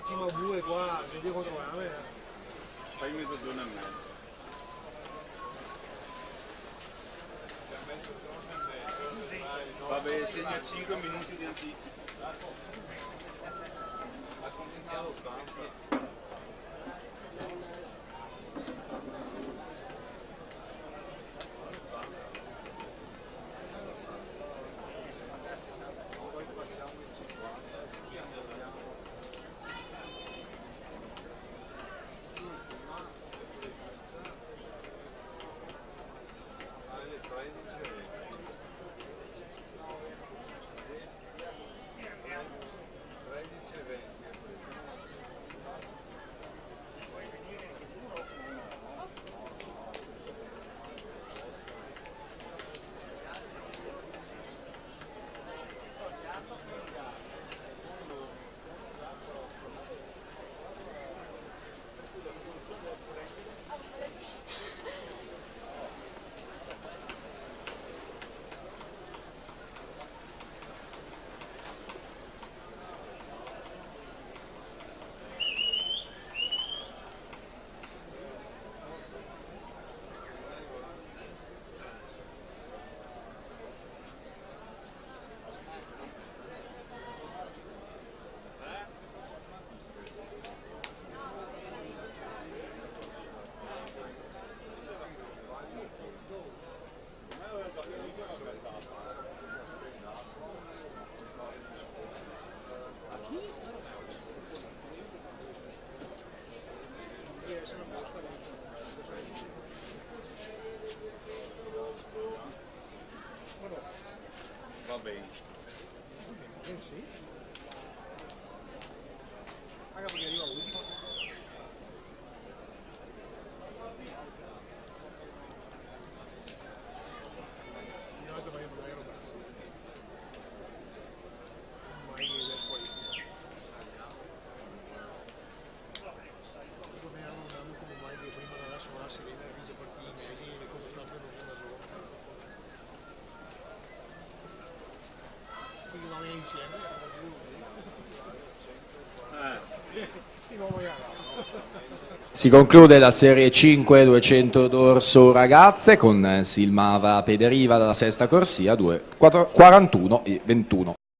facciamo due qua, vedi cosa troviamo. Fai mezzogiorno e mezzo. Vabbè, segna 5 minuti di anticipo. Accontentiamo stampa. Va bene. Sì. Anche perché io l'ultimo. Si conclude la Serie 5 200 d'orso ragazze con Silmava Pederiva dalla sesta corsia 41 e 21.